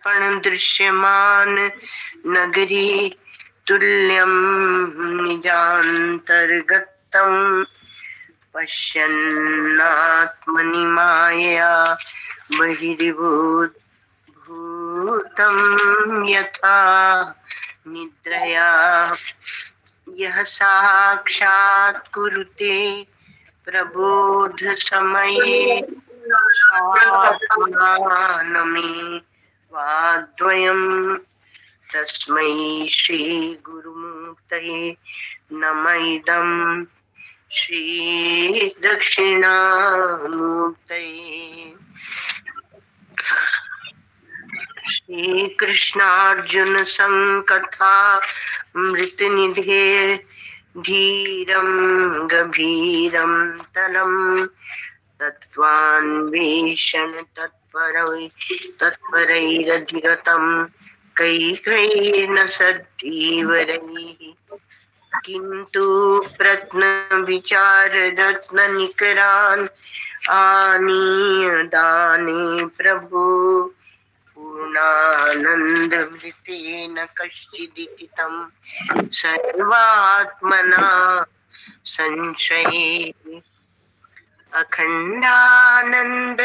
दर्पण दृश्यमान नगरी तुल्यं निजान्तर्गतं पश्यन्नात्मनि मायया बहिर्भूतं यथा निद्रया यः साक्षात् कुरुते प्रबोध समये आत्मानमे वाद्वयम् तस्मै श्री गुरुमूर्तये नमः इदं श्री दक्षिणामूर्तये। श्री कृष्णार्जुन संकथा मृत निधे धीरं गभीरं तलं तत्त्वान्वेषण तत्परैरधिगतं कैकैर्न सद्धीवरैः किन्तु प्रत्न विचार रत्न निकरान् आनीय दाने प्रभु पूर्णानंद मृतेन कश्चिदितं सर्वात्मना संशये अखंडानंद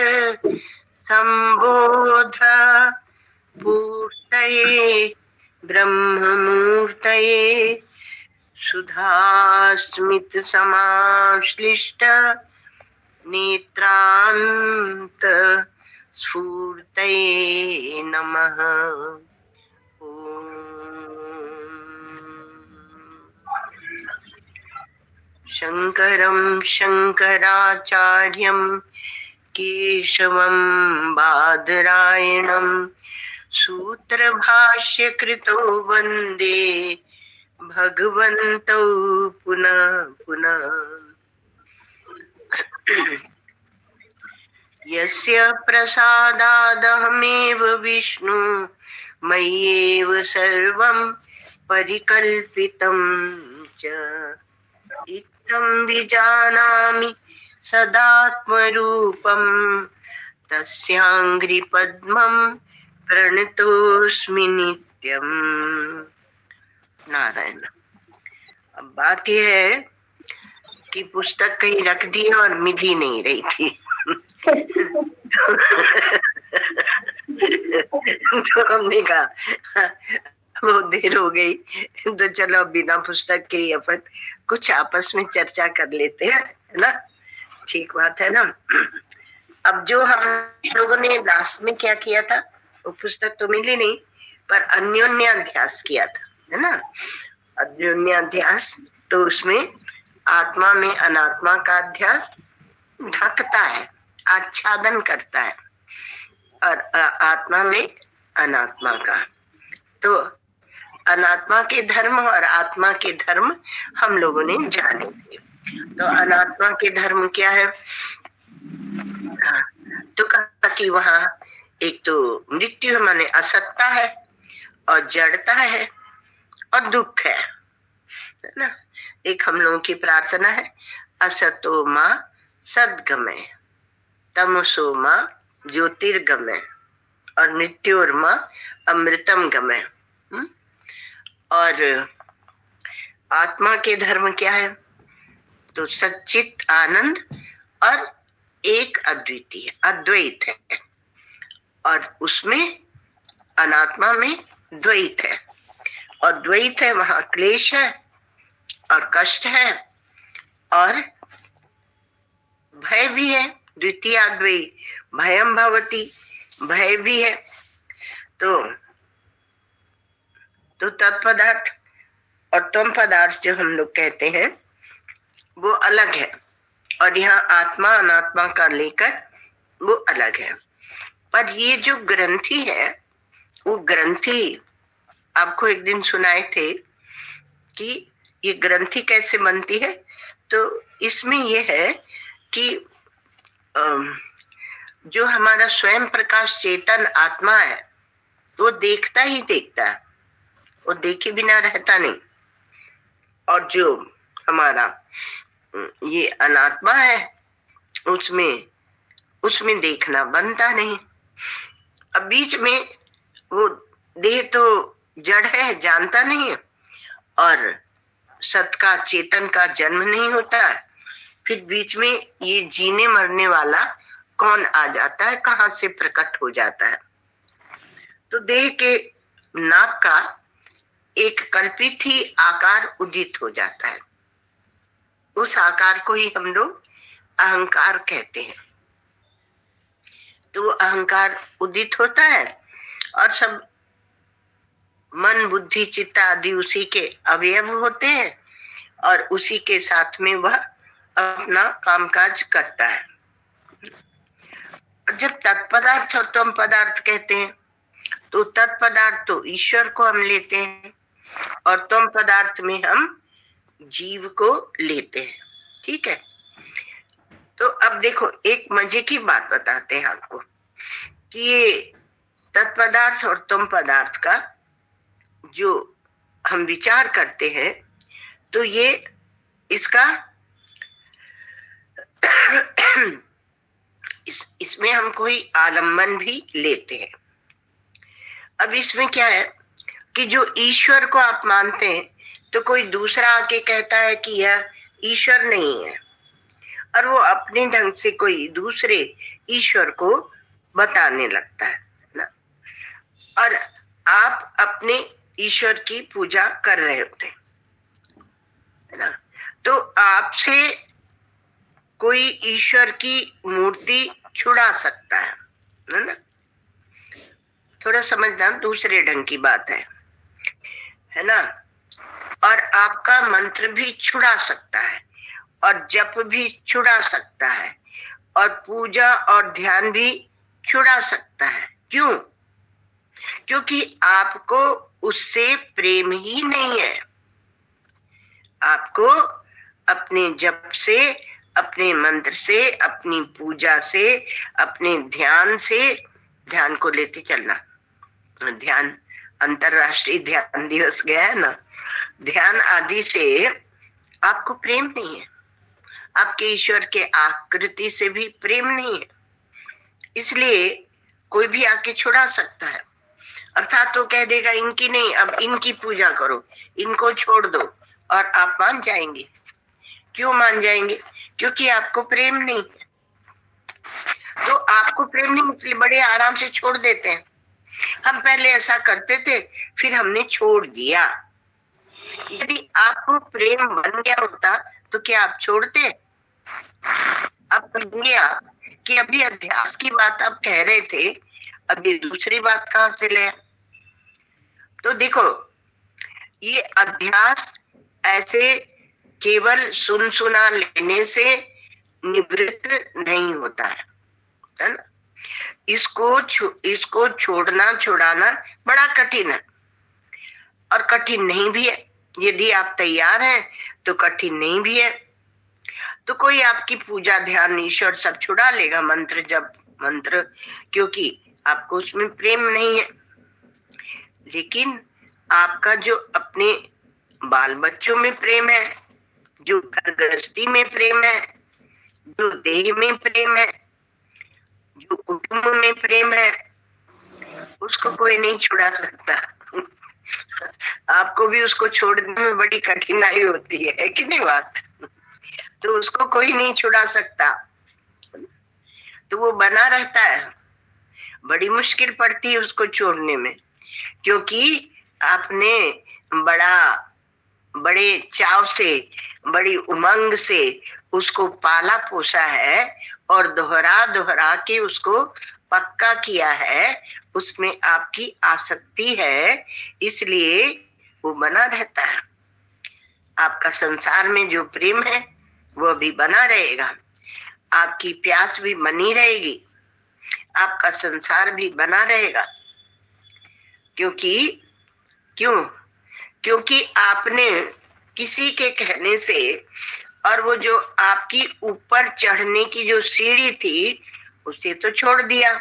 संबोध पूर्तये ब्रह्ममूर्तये सुधास्मित समाश्लिष्ट नेत्रांत स्फूर्तये नमः। ओम शंकरं शंकराचार्यं केशवं बादरायणं सूत्रभाष्यकृतो वन्दे भगवन्तौ पुनः पुनः। यस्य प्रसादादहमेव विष्णु मय्येव सर्वं परिकल्पितं च इत्थं विजानामि सदात्मरूपं तस्याङ्घ्रिपद्मं प्रणतोऽस्मि नित्यं। नारायण। अब बात यह है कि पुस्तक कहीं रख दी और मिली नहीं रही थी तो हमने कहा बहुत देर हो गई तो चलो बिना पुस्तक के ही अपन कुछ आपस में चर्चा कर लेते हैं, है ना। ठीक बात है ना। अब जो हम लोगों ने लास्ट में क्या किया था, वो पुस्तक तो मिली नहीं पर अन्योन्याध्यास किया था, है ना। अन्योन्याध्यास तो उसमें आत्मा में अनात्मा का अध्यास ढकता है, आच्छादन करता है, और आत्मा में अनात्मा का। तो अनात्मा के धर्म और आत्मा के धर्म हम लोगों ने जाने थे। तो अनात्मा के धर्म क्या है, तो कहा कि वहां एक तो मृत्यु माने असत्ता है और जड़ता है और दुख है ना। एक हम लोगों की प्रार्थना है, असतो मां सद्गमय तमसो मां ज्योतिर्गमय और मृत्योर्मा अमृतम गमय। और आत्मा के धर्म क्या है, तो सच्चित आनंद और एक अद्वितीय अद्वैत है, और उसमें अनात्मा में द्वैत है, और द्वैत है वहां क्लेश है और कष्ट है और भय भी है। द्वितीय अद्वैत भयम भवति, भय भी है। तो तत्पदार्थ और तम पदार्थ जो हम लोग कहते हैं वो अलग है, और यहाँ आत्मा अनात्मा का लेकर वो अलग है। पर ये जो ग्रंथि है, वो ग्रंथि आपको एक दिन सुनाए थे कि ये ग्रंथि कैसे बनती है। तो इसमें ये है कि जो हमारा स्वयं प्रकाश चेतन आत्मा है वो देखता ही देखता है, वो देखे बिना रहता नहीं। और जो हमारा ये अनात्मा है उसमें देखना बनता नहीं। अब बीच में वो देह तो जड़ है, जानता नहीं है, और सत का चेतन का जन्म नहीं होता है। फिर बीच में ये जीने मरने वाला कौन आ जाता है, कहाँ से प्रकट हो जाता है? तो देह के नाक का एक कल्पित ही आकार उदित हो जाता है। उस आकार को ही हम लोग अहंकार कहते हैं। तो अहंकार उदित होता है और सब मन बुद्धि चित्त आदि उसी के अवयव होते हैं और उसी के साथ में वह अपना कामकाज करता है। जब तत्पदार्थ और तम पदार्थ कहते हैं तो तत्पदार्थ तो ईश्वर को हम लेते हैं और तम पदार्थ में हम जीव को लेते हैं। ठीक है, तो अब देखो एक मजे की बात बताते हैं आपको कि ये तत्पदार्थ और तम पदार्थ का जो हम विचार करते हैं तो ये इसका इसमें हम कोई आलम्बन भी लेते हैं। अब इसमें क्या है कि जो ईश्वर को आप मानते हैं तो कोई दूसरा आके कहता है कि यह ईश्वर नहीं है और वो अपने ढंग से कोई दूसरे ईश्वर को बताने लगता है ना, और आप अपने ईश्वर की पूजा कर रहे होते हैं, है ना। तो आपसे कोई ईश्वर की मूर्ति छुड़ा सकता है ना। थोड़ा समझना, दूसरे ढंग की बात है ना। और आपका मंत्र भी छुड़ा सकता है और जप भी छुड़ा सकता है और पूजा और ध्यान भी छुड़ा सकता है। क्यों? क्योंकि आपको उससे प्रेम ही नहीं है। आपको अपने जप से, अपने मंत्र से, अपनी पूजा से, अपने ध्यान से, ध्यान को लेते चलना। ध्यान, अंतरराष्ट्रीय ध्यान दिवस गया है ना, ध्यान आदि से आपको प्रेम नहीं है, आपके ईश्वर के आकृति से भी प्रेम नहीं है, इसलिए कोई भी आके छुड़ा सकता है। अर्थात तो कह देगा इनकी नहीं, अब इनकी पूजा करो, इनको छोड़ दो, और आप मान जाएंगे। क्यों मान जाएंगे? क्योंकि आपको प्रेम नहीं है। तो आपको प्रेम नहीं, इसलिए बड़े आराम से छोड़ देते हैं। हम पहले ऐसा करते थे, फिर हमने छोड़ दिया। यदि आपको प्रेम बन गया होता तो क्या आप छोड़ते? अब गया कि अभी अध्यास की बात आप कह रहे थे, अभी दूसरी बात कहां से ले? तो देखो, ये अध्यास ऐसे केवल सुन सुना लेने से निवृत्त नहीं होता है ना। इसको छोड़ना छुड़ाना बड़ा कठिन है, और कठिन नहीं भी है। यदि आप तैयार हैं तो कठिन नहीं भी है। तो कोई आपकी पूजा ध्यान ईश्वर सब छुड़ा लेगा, मंत्र जब मंत्र, क्योंकि आपको उसमें प्रेम नहीं है। लेकिन आपका जो अपने बाल बच्चों में प्रेम है, जो घर गृहस्थी में प्रेम है, जो देह में प्रेम है, जो कुटुंब में प्रेम है, उसको कोई नहीं छुड़ा सकता। आपको भी उसको छोड़ने में बड़ी कठिनाई होती है कि नहीं बात? तो उसको कोई नहीं छुड़ा सकता, तो वो बना रहता है। बड़ी मुश्किल पड़ती है उसको छोड़ने में, क्योंकि आपने बड़े चाव से, बड़ी उमंग से उसको पाला पोसा है और दोहरा दोहरा के उसको पक्का किया है, उसमें आपकी आसक्ति है, इसलिए वो बना रहता है। आपका संसार में जो प्रेम है वो भी बना रहेगा, आपकी प्यास भी बनी रहेगी, आपका संसार भी बना रहेगा। क्योंकि आपने किसी के कहने से, और वो जो आपकी ऊपर चढ़ने की जो सीढ़ी थी उसे तो छोड़ दिया,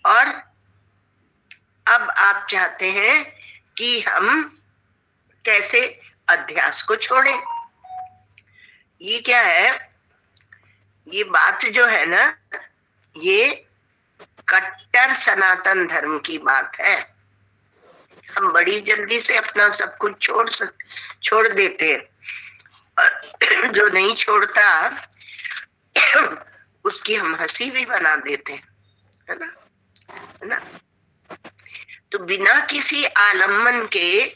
और अब आप चाहते हैं कि हम कैसे अध्यास को छोड़ें। ये क्या है? ये बात जो है ना, ये कट्टर सनातन धर्म की बात है। हम बड़ी जल्दी से अपना सब कुछ छोड़ देते हैं, और जो नहीं छोड़ता उसकी हम हंसी भी बना देते हैं, है ना, है ना। तो बिना किसी आलम्बन के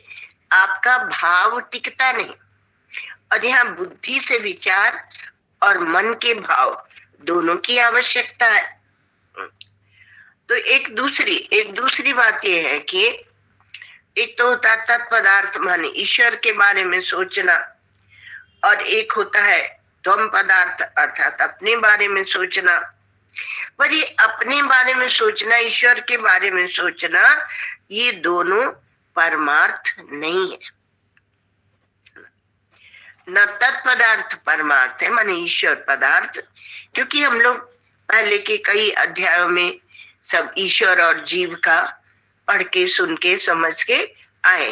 आपका भाव टिकता नहीं, और यहाँ बुद्धि से विचार और मन के भाव दोनों की आवश्यकता है। तो एक दूसरी बात यह है कि एक तो होता है तत्पदार्थ माने ईश्वर के बारे में सोचना, और एक होता है त्वम पदार्थ अर्थात अपने बारे में सोचना। पर ये अपने बारे में सोचना, ईश्वर के बारे में सोचना, ये दोनों परमार्थ नहीं है। न तत्पदार्थ परमार्थ है माने ईश्वर पदार्थ, क्योंकि हम लोग पहले के कई अध्यायों में सब ईश्वर और जीव का पढ़ के सुन के समझ के आए।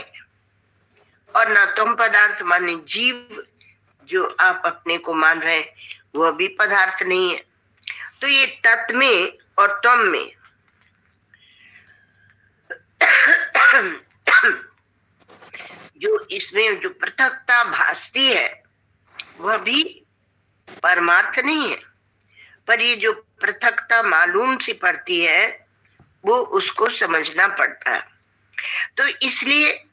और न तुम पदार्थ माने जीव जो आप अपने को मान रहे हैं वह भी पदार्थ नहीं है। तो ये तत् में और तुम में जो इसमें जो पृथकता भासती है वह भी परमार्थ नहीं है, पर ये जो पृथकता मालूम सी पड़ती है वो उसको समझना पड़ता है। तो इसलिए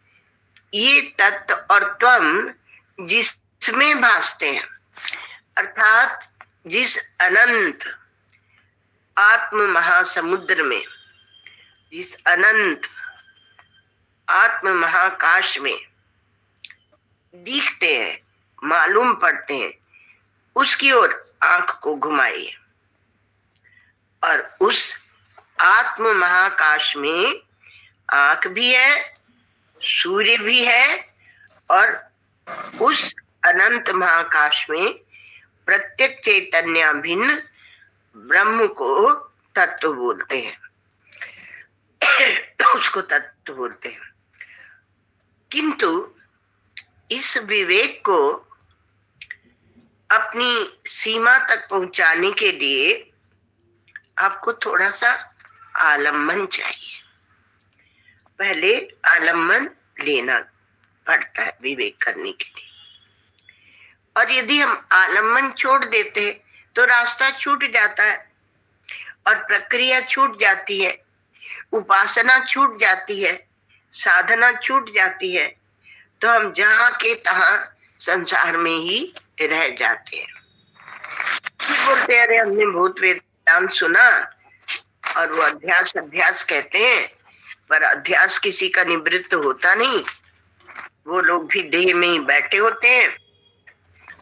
ये तत्व और त्वम जिसमें भासते हैं, अर्थात जिस अनंत आत्म महासमुद्र में, जिस अनंत आत्म महाकाश में दिखते हैं, मालूम पड़ते हैं, उसकी ओर आंख को घुमाइए। और उस आत्म महाकाश में आंख भी है, सूर्य भी है, और उस अनंत महाकाश में प्रत्येक चैतन्य भिन्न ब्रह्म को तत्व बोलते हैं, उसको तत्व बोलते हैं। किंतु इस विवेक को अपनी सीमा तक पहुंचाने के लिए आपको थोड़ा सा आलम्बन चाहिए। पहले आलम्बन लेना पड़ता है विवेक करने के लिए, और यदि हम आलम्बन छोड़ देते तो रास्ता छूट जाता है, और प्रक्रिया छूट जाती है, उपासना छूट जाती है, साधना छूट जाती है, तो हम जहां के तहां संसार में ही रह जाते हैं। बोलते अरे हमने भूत वेदांत सुना, और वो अध्यास कहते हैं, पर अध्यास किसी का निवृत्त होता नहीं। वो लोग भी देह में ही बैठे होते हैं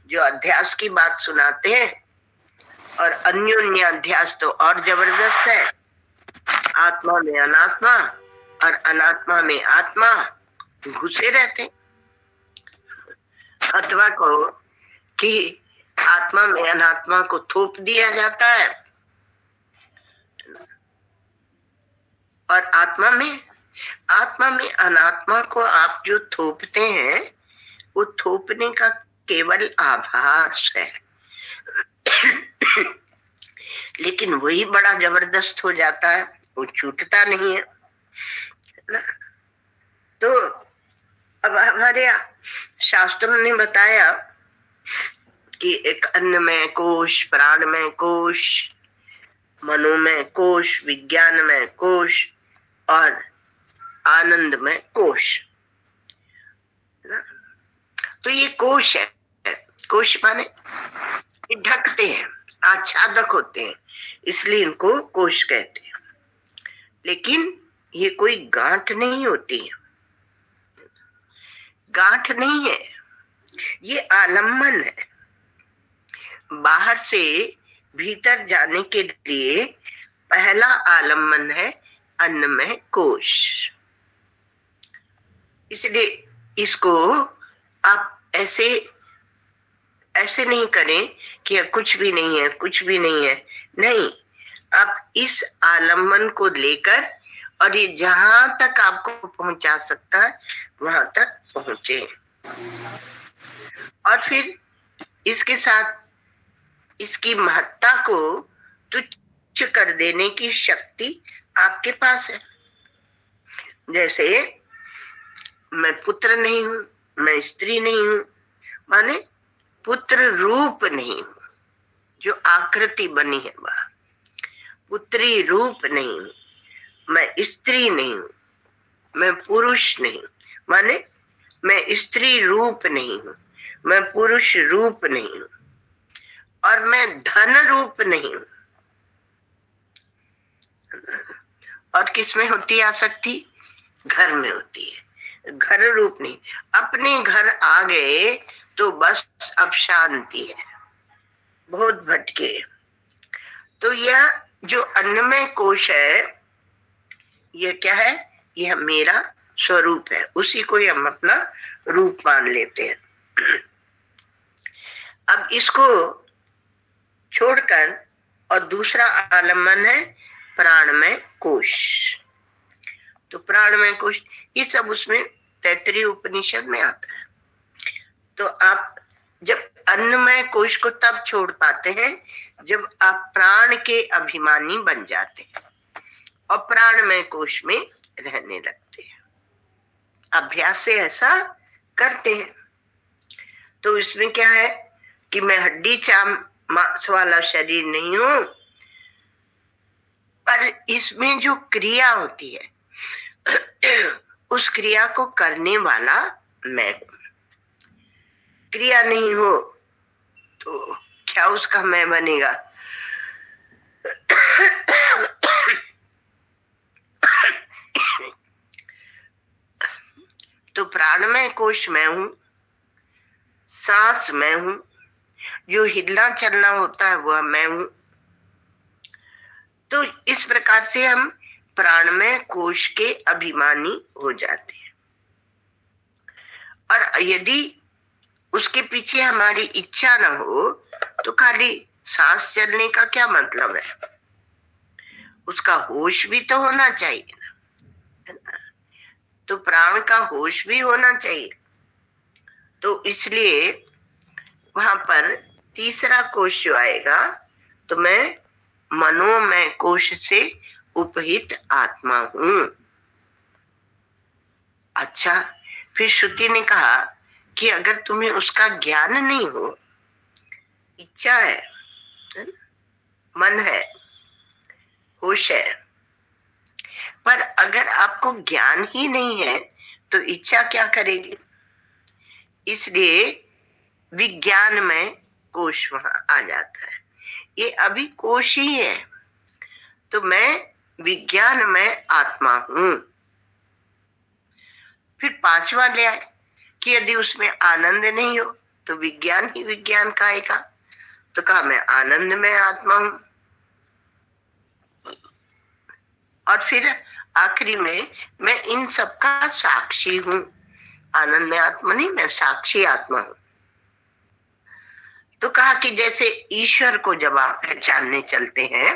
जो अध्यास की बात सुनाते हैं, और अन्योन्य अध्यास तो और जबरदस्त है। आत्मा में अनात्मा और अनात्मा में आत्मा घुसे रहते, अथवा कहो कि आत्मा में अनात्मा को थोप दिया जाता है, और आत्मा में अनात्मा को आप जो थोपते हैं वो थोपने का केवल आभास है, लेकिन वही बड़ा जबरदस्त हो जाता है, वो छूटता नहीं है ना। तो अब हमारे शास्त्रों ने बताया कि एक अन्न में कोश, प्राण में कोश, मनो में कोश, विज्ञान में कोश और आनंद में कोश ना। तो ये कोश है, कोश माने ढकते हैं, आच्छादक होते हैं, इसलिए इनको कोश कहते हैं। लेकिन ये कोई गांठ नहीं होती है, गांठ नहीं है, ये आलम्बन है। बाहर से भीतर जाने के लिए पहला आलम्बन है अन्न में कोश। इसलिए इसको आप ऐसे नहीं करें कि कुछ भी नहीं है, कुछ भी नहीं है, नहीं। आप इस आलम्बन को लेकर, और ये जहां तक आपको पहुंचा सकता है वहां तक पहुंचे, और फिर इसके साथ इसकी महत्ता को तुच्छ कर देने की शक्ति आपके पास है। जैसे मैं पुत्र नहीं हूं, मैं स्त्री नहीं हूं, माने पुत्र रूप नहीं हूं, जो आकृति बनी है वह पुत्री रूप नहीं हूं, मैं स्त्री नहीं हूं, मैं पुरुष नहीं, माने मैं स्त्री रूप नहीं हूं, मैं पुरुष रूप नहीं हूं, और मैं धन रूप नहीं हूं। और किसमें होती है आसक्ति? घर में होती है, घर रूप नहीं। अपने घर आ गए तो बस अब शांति है, बहुत भटके। तो यह जो अन्नमय कोश है, यह क्या है? यह मेरा स्वरूप है, उसी को हम अपना रूप मान लेते हैं। अब इसको छोड़कर और दूसरा आलम्बन है प्राणमय कोश। तो प्राणमय कोश ये सब उसमें तैत्तिरीय उपनिषद में आता है। तो आप जब अन्नमय कोश को तब छोड़ पाते हैं जब आप प्राण के अभिमानी बन जाते हैं और प्राणमय कोश में रहने लगते हैं। अभ्यास से ऐसा करते हैं। तो इसमें क्या है कि मैं हड्डी चाम मांस वाला शरीर नहीं हूं, पर इसमें जो क्रिया होती है उस क्रिया को करने वाला मैं हूं। क्रिया नहीं हो तो क्या उसका मैं बनेगा? तो प्राणमय कोश मैं हूं, सांस मैं हूं, जो हिलना चलना होता है वह मैं हूं। तो इस प्रकार से हम प्राणमय कोश के अभिमानी हो जाते हैं। और यदि उसके पीछे हमारी इच्छा न हो तो खाली सांस चलने का क्या मतलब है? उसका होश भी तो होना चाहिए ना, है ना? तो प्राण का होश भी होना चाहिए। तो इसलिए वहां पर तीसरा कोश जो आएगा, तो मैं मनोमय कोश से उपहित आत्मा हूं। अच्छा, फिर श्रुति ने कहा कि अगर तुम्हें उसका ज्ञान नहीं हो, इच्छा है ना? मन है, होश है, पर अगर आपको ज्ञान ही नहीं है तो इच्छा क्या करेगी? इसलिए विज्ञान में कोश वहां आ जाता है। ये अभी कोश ही है, तो मैं विज्ञान में आत्मा हूं। फिर पांचवा ले आए कि यदि उसमें आनंद नहीं हो तो विज्ञान ही विज्ञान कहेगा। तो कहा मैं आनंद में आत्मा हूं। और फिर आखिरी में मैं इन सब का साक्षी हूं। आनंद में आत्मा नहीं, मैं साक्षी आत्मा हूं। तो कहा कि जैसे ईश्वर को जब आप पहचानने चलते हैं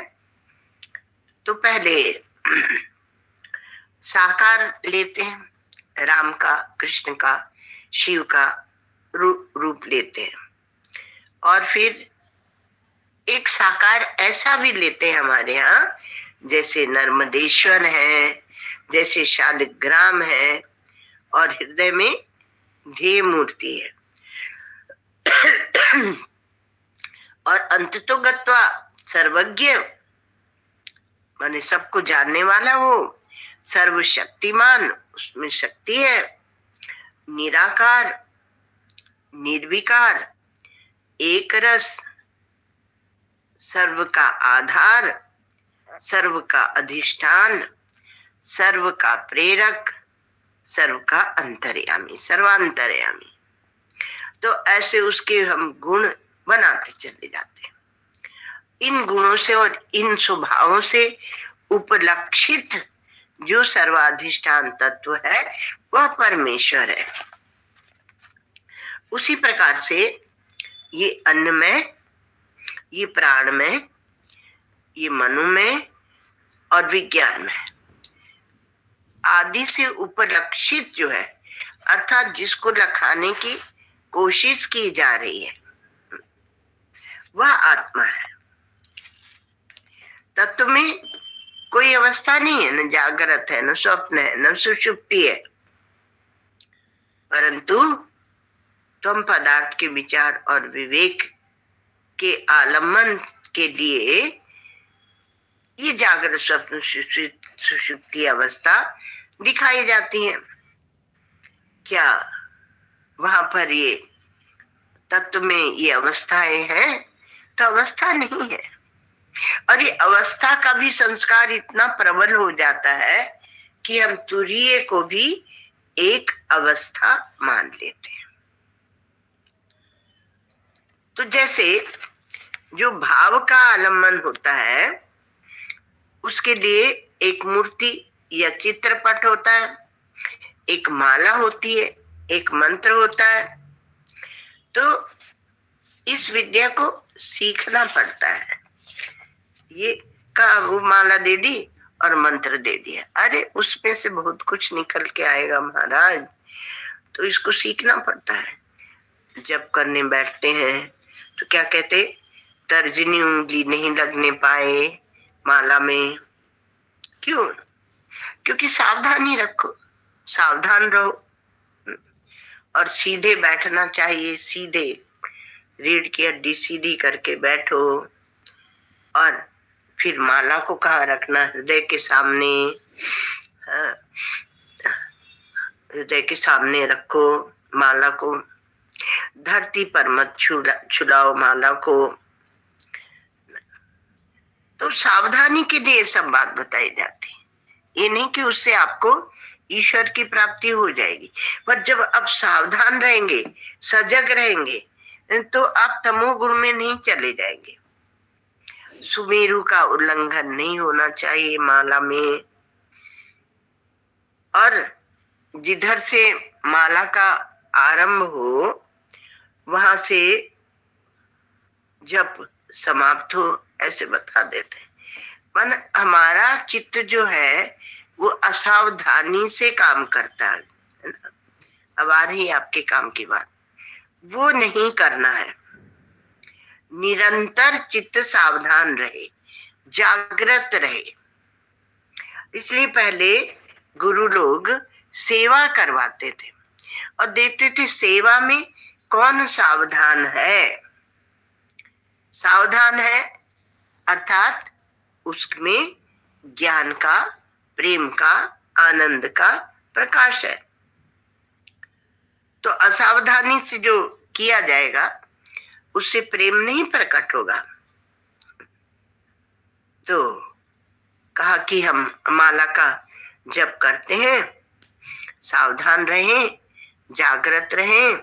तो पहले साकार लेते हैं, राम का, कृष्ण का, शिव का रूप लेते हैं। और फिर एक साकार ऐसा भी लेते हैं हमारे यहाँ, जैसे नर्मदेश्वर है, जैसे शालिग्राम है, और हृदय में ध्येय मूर्ति है। और अंततो गत्वा सर्वज्ञ, माने सबको जानने वाला, वो सर्वशक्तिमान, उसमें शक्ति है, निराकार, निर्विकार, एक रस, सर्व का आधार, सर्व का अधिष्ठान, सर्व का प्रेरक, सर्व का अंतर्यामी, सर्वांतर्यामी। तो ऐसे उसके हम गुण बनाते चले जाते हैं। इन गुणों से और इन स्वभावों से उपलक्षित जो सर्वाधिष्ठान तत्व है वह परमेश्वर है। उसी प्रकार से ये अन्न में, ये प्राण में, ये मनु में और विज्ञान में आदि से उपलक्षित जो है, अर्थात जिसको लखाने की कोशिश की जा रही है, वह आत्मा है। तत्व में कोई अवस्था नहीं है, न जागृत है, न स्वप्न है, न सुषुप्ति है, परंतु तुम पदार्थ के विचार और विवेक के आलम्बन के लिए ये जागृत स्वप्न सुषुप्ति अवस्था दिखाई जाती है। क्या वहां पर ये तत्व में ये अवस्थाएं हैं? तो अवस्था नहीं है। और ये अवस्था का भी संस्कार इतना प्रबल हो जाता है कि हम तुरीय को भी एक अवस्था मान लेते हैं। तो जैसे जो भाव का आलम्बन होता है उसके लिए एक मूर्ति या चित्रपट होता है, एक माला होती है, एक मंत्र होता है। तो इस विद्या को सीखना पड़ता है। ये कहा वो माला दे दी और मंत्र दे दिया, अरे उसमें से बहुत कुछ निकल के आएगा महाराज, तो इसको सीखना पड़ता है। जब करने बैठते हैं तो क्या कहते, तर्जनी उंगली नहीं लगने पाए माला में। क्यों? क्योंकि सावधानी रखो, सावधान रहो और सीधे बैठना चाहिए। सीधे रीढ़ की हड्डी सीधी करके बैठो और फिर माला को कहाँ रखना, हृदय के सामने, हृदय के सामने रखो माला को। धरती पर मत छुड़ाओ माला को। तो सावधानी के लिए सब बात बताई जाती है। ये नहीं कि उससे आपको ईश्वर की प्राप्ति हो जाएगी, पर जब आप सावधान रहेंगे, सजग रहेंगे, तो आप तमोगुण में नहीं चले जाएंगे। सुमेरु का उल्लंघन नहीं होना चाहिए माला में। और जिधर से माला का आरंभ हो वहां से जब समाप्त हो ऐसे बता देते हैं। मन हमारा चित्त जो है वो असावधानी से काम करता है। अब आ रही आपके काम की बात, वो नहीं करना है। निरंतर चित्त सावधान रहे, जागृत रहे। इसलिए पहले गुरु लोग सेवा करवाते थे और देते थे, सेवा में कौन सावधान है। सावधान है अर्थात उसमें ज्ञान का, प्रेम का, आनंद का प्रकाश है। तो असावधानी से जो किया जाएगा उससे प्रेम नहीं प्रकट होगा। तो कहा कि हम माला का जप करते हैं, सावधान रहें, जागृत रहें,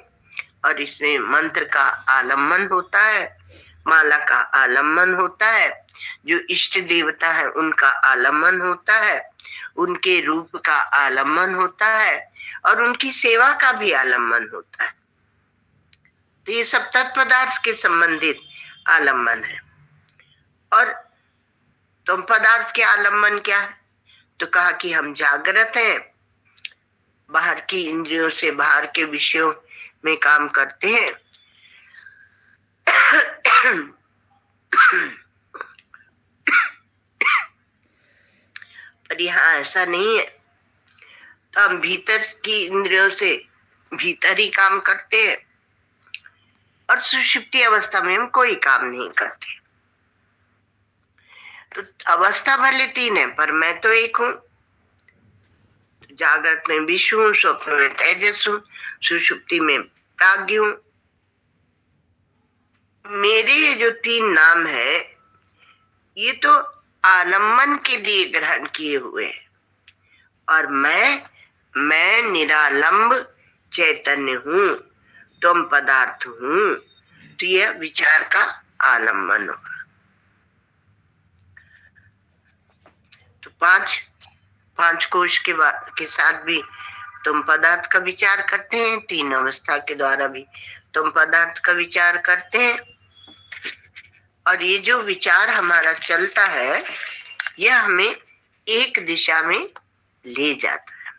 और इसमें मंत्र का आलम्बन होता है, माला का आलम्बन होता है, जो इष्ट देवता है उनका आलम्बन होता है, उनके रूप का आलम्बन होता है, और उनकी सेवा का भी आलम्बन होता है। तो ये सब तत्पदार्थ के संबंधित आलम्बन है। और तुम पदार्थ के आलम्बन क्या है? तो कहा कि हम जागृत हैं, बाहर की इंद्रियों से बाहर के विषयों में काम करते हैं। पर यहाँ ऐसा नहीं है। तो हम भीतर की इंद्रियों से भीतर ही काम करते हैं और सुषुप्ति अवस्था में हम कोई काम नहीं करते। तो अवस्था भले तीन है पर मैं तो एक हूँ। जागृत में विश्व हूँ, स्वप्न में तेजस हूँ, सुषुप्ति में प्राज्ञ हूँ। मेरे ये जो तीन नाम है ये तो आलम्बन के लिए ग्रहण किए हुए हैं, और मैं निरालंब चैतन्य हूँ, तुम पदार्थ हूँ। तो यह विचार का आलम्बन होगा। तो पांच कोश के साथ भी तुम पदार्थ का विचार करते हैं, तीन अवस्था के द्वारा भी तुम पदार्थ का विचार करते हैं। और ये जो विचार हमारा चलता है यह हमें एक दिशा में ले जाता है।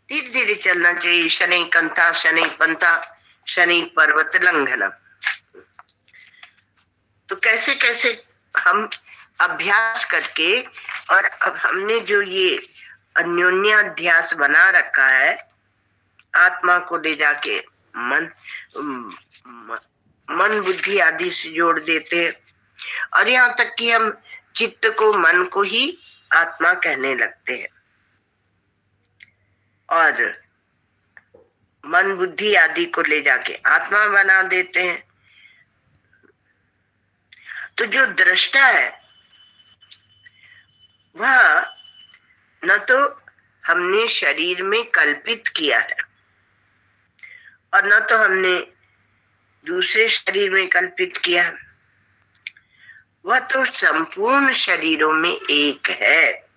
धीरे धीरे चलना चाहिए। शनि कंथा, शनि पंथा, शनि पर्वत लंघनम। तो कैसे कैसे हम अभ्यास करके, और अब हमने जो ये अन्योन्याध्यास बना रखा है, आत्मा को ले जाके मन बुद्धि आदि से जोड़ देते हैं, और यहाँ तक कि हम चित्त को, मन को ही आत्मा कहने लगते हैं, और मन बुद्धि आदि को ले जाके आत्मा बना देते हैं। तो जो दृष्टा है वह न तो हमने शरीर में कल्पित किया है, और न तो हमने दूसरे शरीर में कल्पित किया है, वह तो संपूर्ण शरीरों में एक है,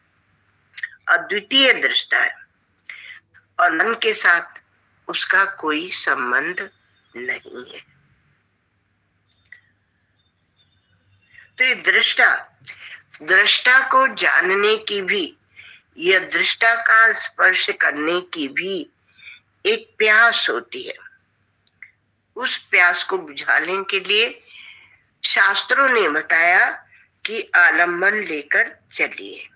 अद्वितीय दृष्टा है, और मन के साथ उसका कोई संबंध नहीं है। तो ये दृष्टा को जानने की भी, यह दृष्टा का स्पर्श करने की भी एक प्यास होती है। उस प्यास को बुझाने के लिए शास्त्रों ने बताया कि आलम्बन लेकर चलिए।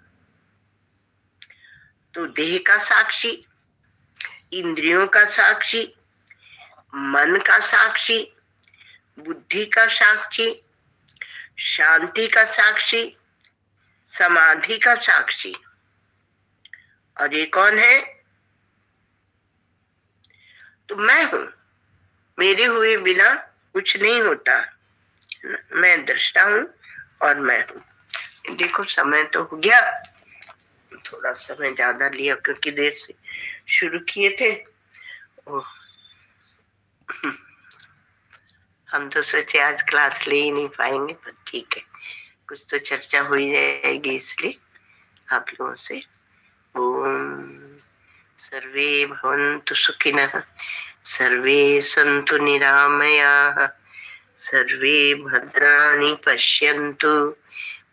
तो देह का साक्षी, इंद्रियों का साक्षी, मन का साक्षी, बुद्धि का साक्षी, शांति का साक्षी, समाधि का साक्षी, और ये कौन है? तो मैं हूं। मेरे हुए बिना कुछ नहीं होता। मैं दृष्टा हूं और मैं हूं। देखो समय तो हो गया, थोड़ा समय ज्यादा लिया क्योंकि देर से शुरू किए थे। हम तो सोचे आज क्लास ले ही नहीं पाएंगे, पर ठीक है, कुछ तो चर्चा हो ही जाएगी, इसलिए आप लोगों से ओम सर्वे भवन्तु सुखिनः, सर्वे सन्तु निरामयाः, सर्वे भद्राणि पश्यन्तु,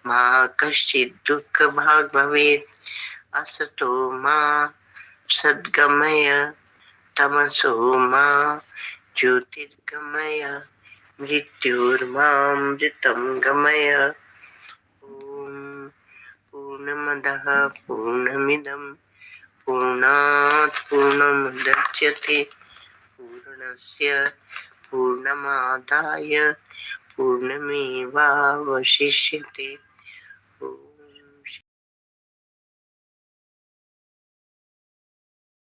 मा कश्चित् दुःखभाग् भवेत्, असतो मा सद्गमय, तमसो मा ज्योतिर्गमय, मृत्युर्मामृतं गमय। ओम पूर्णमदः पूर्णमिदं पूर्णात् पूर्णमुदच्यते, पूर्णस्य पूर्णमादाय पूर्णमेवावशिष्यते।